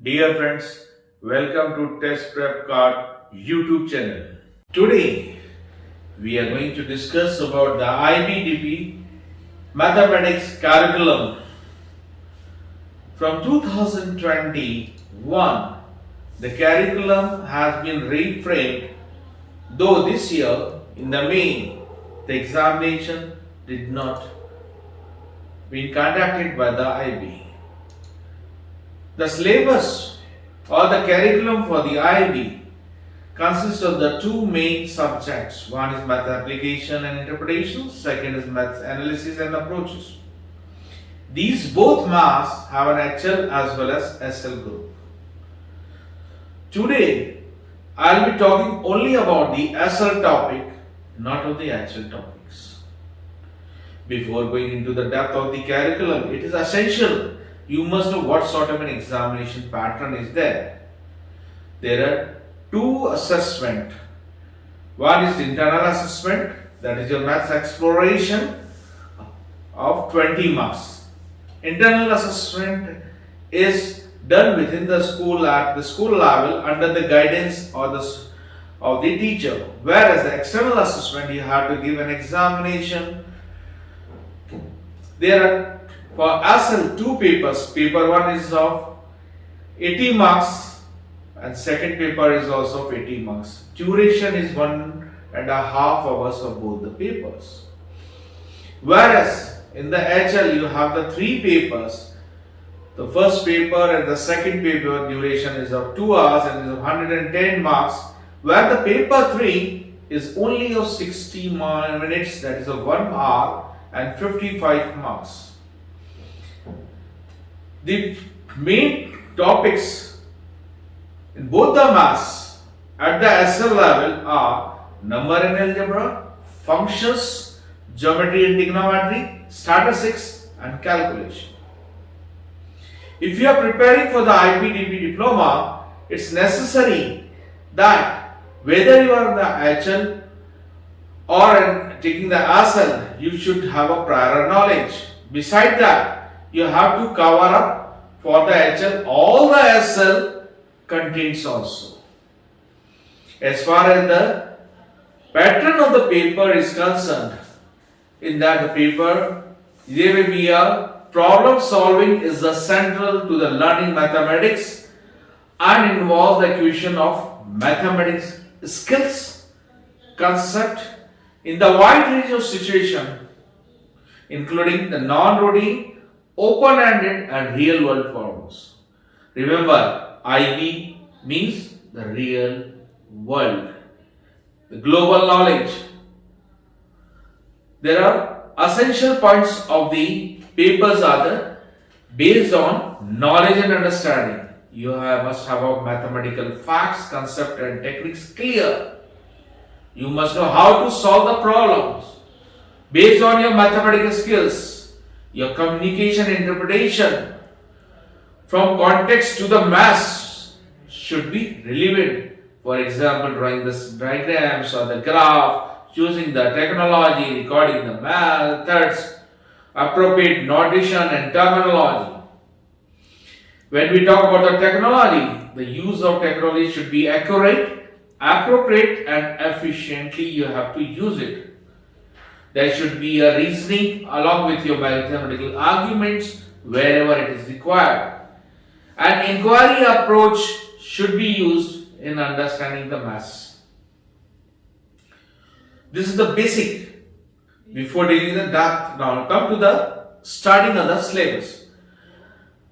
Dear friends, welcome to TestprepKart YouTube channel. Today we are going to discuss about the IBDP Mathematics curriculum from 2021. The curriculum has been reframed, though this year in the May the examination did not be conducted by the IB. The syllabus or the curriculum for the IB consists of the two main subjects. One is math application and interpretation, second is math analysis and approaches. These both maths have an HL as well as SL group. Today, I will be talking only about the SL topic, not of the HL topics. Before going into the depth of the curriculum, it is essential you must know what sort of an examination pattern is there. There are two assessments. One is the internal assessment, that is your maths exploration of 20 marks. Internal assessment is done within the school at the school level under the guidance of the teacher. Whereas the external assessment, you have to give an examination. There are for SL two papers. Paper 1 is of 80 marks and second paper is also of 80 marks. Duration is 1.5 hours for both the papers. Whereas in the HL you have the three papers. The first paper and the second paper duration is of 2 hours and is of 110 marks, where the paper 3 is only of 60 minutes, that is of 1 hour and 55 marks. The main topics in both the maths at the SL level are number and algebra, functions, geometry and trigonometry, statistics and calculation. If you are preparing for the IBDP diploma, it's necessary that whether you are in the HL or taking the SL, you should have a prior knowledge. Beside that, you have to cover up for the HL all the SL contains also. As far as the pattern of the paper is concerned, in that the paper, there will be a problem solving is the central to the learning mathematics and involves the acquisition of mathematics skills, concept in the wide range of situation, including the non-routine, open-ended and real-world problems. Remember, IB means the real world, the global knowledge. There are essential points of the papers are based on knowledge and understanding. You must have a mathematical facts, concept and techniques clear. You must know how to solve the problems based on your mathematical skills. Your communication interpretation from context to the maths should be relevant. For example, drawing the diagrams or the graph, choosing the technology, recording the methods, appropriate notation and terminology. When we talk about the technology, the use of technology should be accurate, appropriate and efficiently you have to use it. There should be a reasoning along with your mathematical arguments wherever it is required. An inquiry approach should be used in understanding the maths. This is the basic. Before taking the depth, now come to the starting of the syllabus.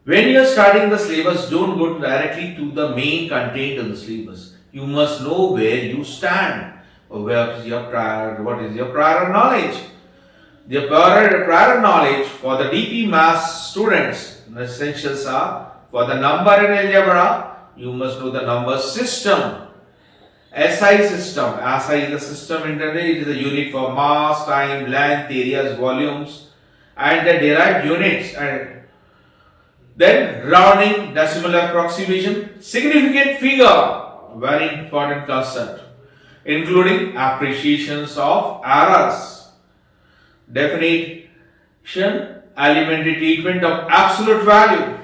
When you are starting the syllabus, don't go directly to the main content of the syllabus. You must know where you stand. What is your prior knowledge? The prior knowledge for the DP Maths students, the essentials are for the number and algebra, you must know the number system. SI system. SI is the system internally, it is a unit for mass, time, length, areas, volumes and the derived units. And then rounding, decimal approximation, significant figure, very important concept, including appreciations of errors, definition, elementary treatment of absolute value,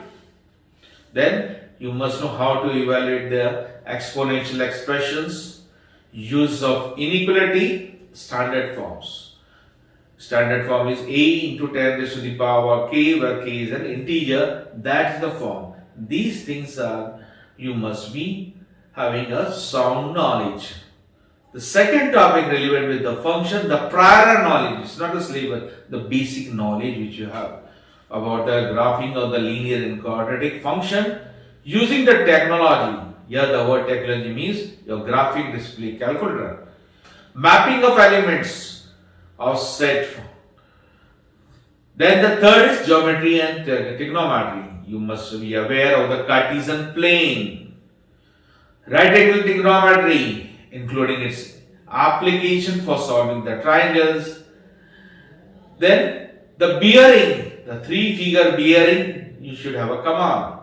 then you must know how to evaluate the exponential expressions, use of inequality, standard forms. Standard form is a into 10 raised to the power k, where k is an integer. That's the form. These things are, you must be having a sound knowledge. The second topic relevant with the function, the prior knowledge. It's not the syllabus, the basic knowledge which you have about the graphing of the linear and quadratic function using the technology. Here the word technology means your graphic display calculator. Mapping of elements of set. Then the third is geometry and trigonometry. You must be aware of the Cartesian plane. Right angle trigonometry, including its application for solving the triangles. Then the bearing, the three-figure bearing, you should have a command.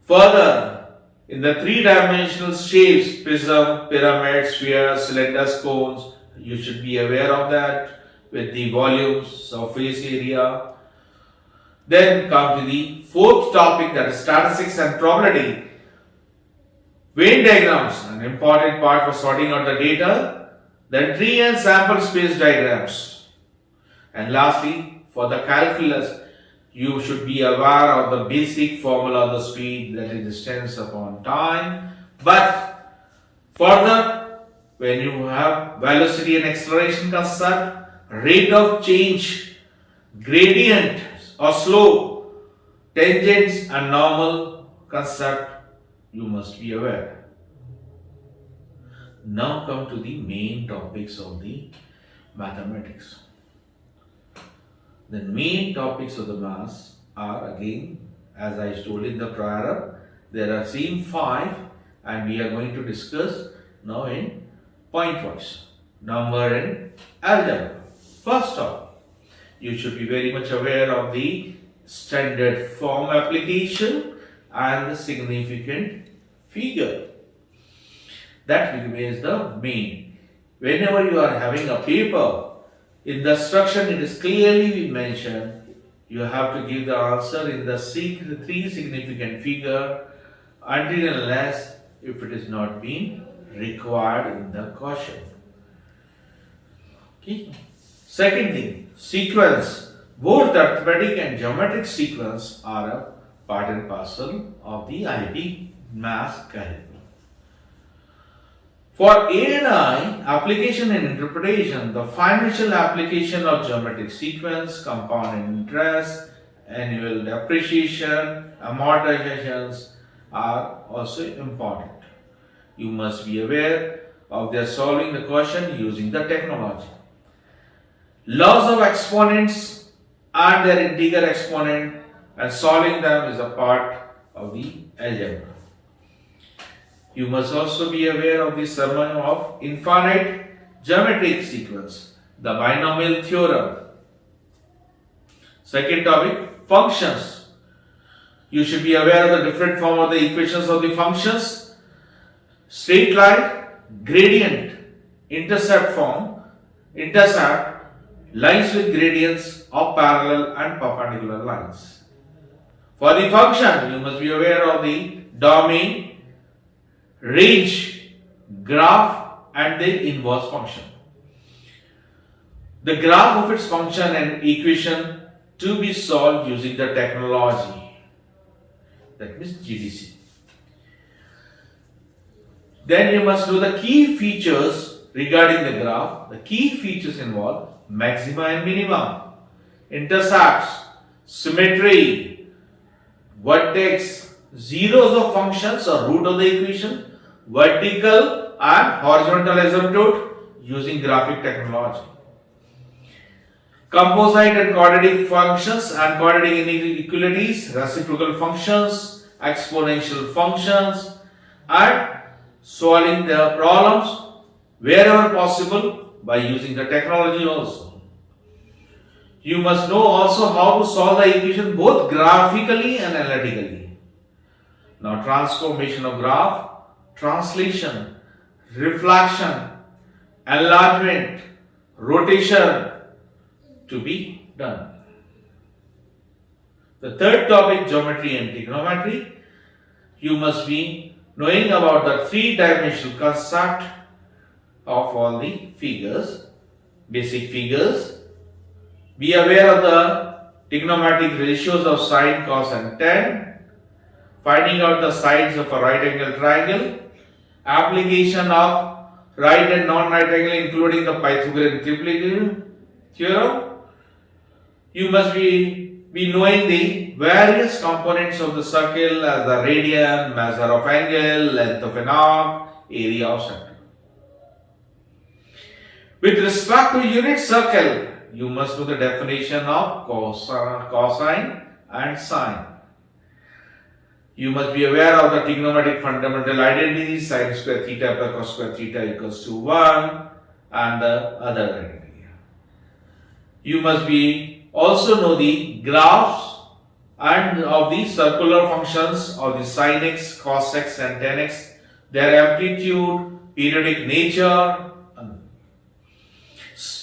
Further, in the three-dimensional shapes, prism, pyramid, sphere, cylinders, cones, you should be aware of that with the volumes, surface area. Then come to the fourth topic, that is statistics and probability. Venn diagrams, an important part for sorting out the data. Then tree and sample space diagrams. And lastly, for the calculus, you should be aware of the basic formula of the speed, that is distance upon time. But further, when you have velocity and acceleration concept, rate of change, gradient or slope, tangents and normal concept, you must be aware. Now come to the main topics of the mathematics. The main topics of the maths are, again, as I told in the prior, there are same 5 and we are going to discuss now in point-wise. Number and algebra. First off, you should be very much aware of the standard form application and the significant figure. That remains the main. Whenever you are having a paper, in the instruction it is clearly mentioned, you have to give the answer in the 3 significant figure until and unless if it is not being required in the question. Okay. Second thing, sequence. Both arithmetic and geometric sequence are a part and parcel of the IB math curriculum. For A&I, application and interpretation, the financial application of geometric sequence, compound interest, annual depreciation, amortizations are also important. You must be aware of their solving the question using the technology. Laws of exponents and their integer exponent and solving them is a part of the algebra. You must also be aware of the sum of infinite geometric sequence, the binomial theorem. Second topic, functions. You should be aware of the different form of the equations of the functions. Straight line, gradient, intercept form, lines with gradients of parallel and perpendicular lines. For the function, you must be aware of the domain, range, graph and the inverse function. The graph of its function and equation to be solved using the technology, that means GDC. Then you must know the key features regarding the graph. The key features involve maxima and minima, intercepts, symmetry, vertex, zeros of functions or root of the equation, vertical and horizontal asymptote using graphic technology. Composite and quadratic functions and quadratic inequalities, reciprocal functions, exponential functions, and solving the problems wherever possible by using the technology also. You must know also how to solve the equation both graphically and analytically. Now, transformation of graph, translation, reflection, enlargement, rotation to be done. The third topic, geometry and trigonometry. you must be knowing about the three-dimensional concept of all the figures, basic figures. Be aware of the trigonometric ratios of sine, cos and tan. Finding out the sides of a right angle triangle. Application of right and non-right angle including the Pythagorean theorem. You must be knowing the various components of the circle as the radian, measure of angle, length of an arc, area of circle. With respect to unit circle, you must know the definition of cosine and sine. You must be aware of the trigonometric fundamental identities, sine square theta plus cos square theta equals to 1 and the other identity. You must be also know the graphs and of the circular functions of the sin x, cos x and tan x, their amplitude, periodic nature.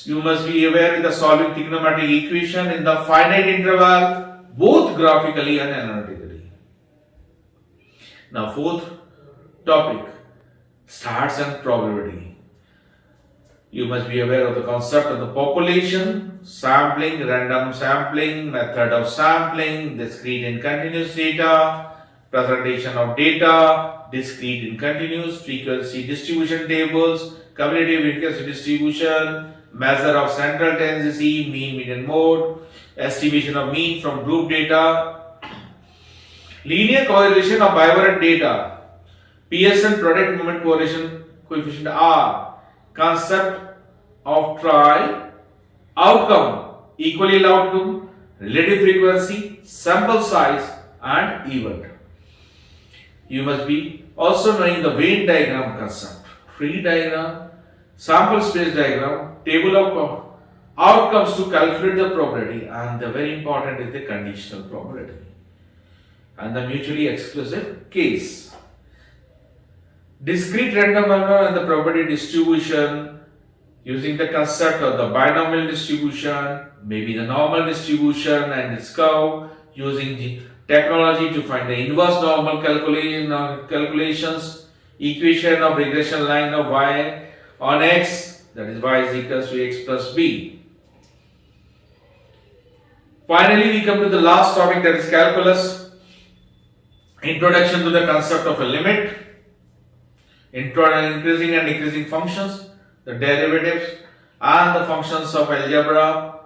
You must be aware of the solving trigonometric equation in the finite interval, both graphically and analytically. Now, fourth topic, stats and probability. You must be aware of the concept of the population, sampling, random sampling, method of sampling, discrete and continuous data, presentation of data, discrete and continuous, frequency distribution tables, cumulative frequency distribution, measure of central tendency, mean, median, mode, estimation of mean from group data, linear correlation of bivariate data, Pearson product moment correlation coefficient R, concept of trial, outcome, equal outcome, relative frequency, sample size and event. You must be also knowing the Venn diagram concept, tree diagram, sample space diagram, table of outcomes to calculate the probability, and the very important is the conditional probability and the mutually exclusive case. Discrete random number and the probability distribution using the concept of the binomial distribution, maybe the normal distribution and its curve, using the technology to find the inverse normal calculations, equation of regression line of y on x, that is y is equals to x plus b. Finally, we come to the last topic, that is calculus. Introduction to the concept of a limit, increasing and decreasing functions, the derivatives and the functions of algebra,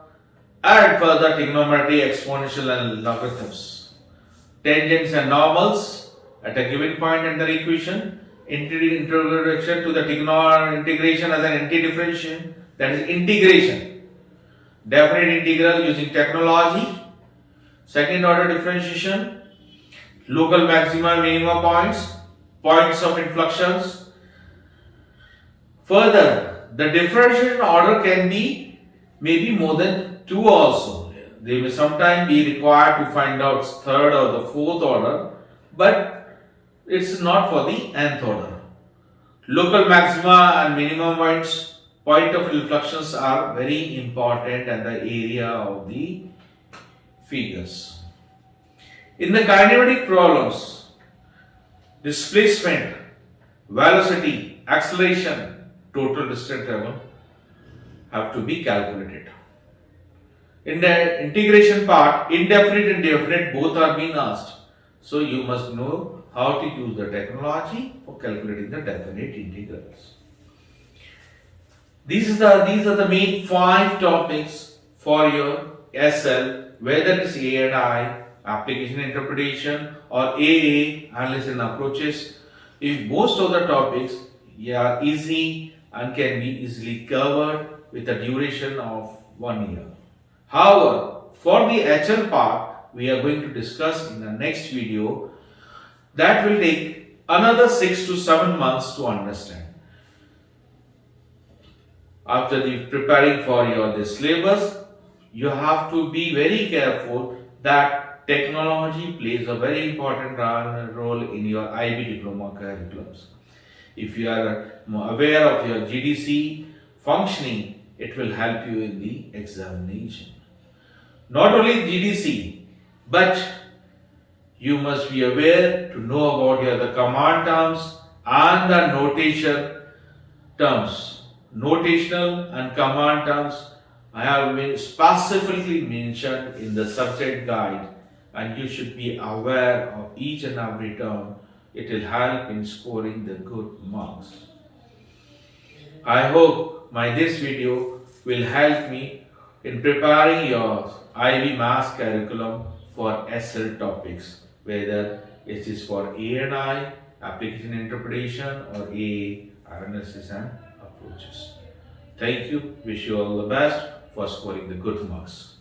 and further trigonometry, exponential and logarithms, tangents and normals at a given point in the equation, introduction to the integration as an anti-differentiation, that is integration, definite integral using technology, second order differentiation, local maxima, minima points, points of inflections. Further, the differentiation order can be maybe more than 2 also. They may sometimes be required to find out third or the fourth order, but it's not for the nth order. Local maxima and minimum points, point of inflections are very important and the area of the figures. In the kinematic problems, displacement, velocity, acceleration, total distance traveled have to be calculated. In the integration part, indefinite and definite both are being asked. So you must know how to use the technology for calculating the definite integrals. These are the main 5 topics for your SL, whether it's A and I, application interpretation, or AA, analysis and approaches. If most of the topics are easy and can be easily covered with a duration of 1 year. However, for the HL part, we are going to discuss in the next video. That will take another 6 to 7 months to understand. After preparing for your syllabus, you have to be very careful that technology plays a very important role in your IB diploma curriculums. If you are aware of your GDC functioning, it will help you in the examination. Not only GDC, but You must be aware to know about the command terms and the notation terms. Notational and command terms I have been specifically mentioned in the subject guide, and you should be aware of each and every term. It will help in scoring the good marks. I hope this video will help me in preparing your IB Maths curriculum for SL topics, whether it is for A&I, application interpretation, or A, analysis and approaches. Thank you. Wish you all the best for scoring the good marks.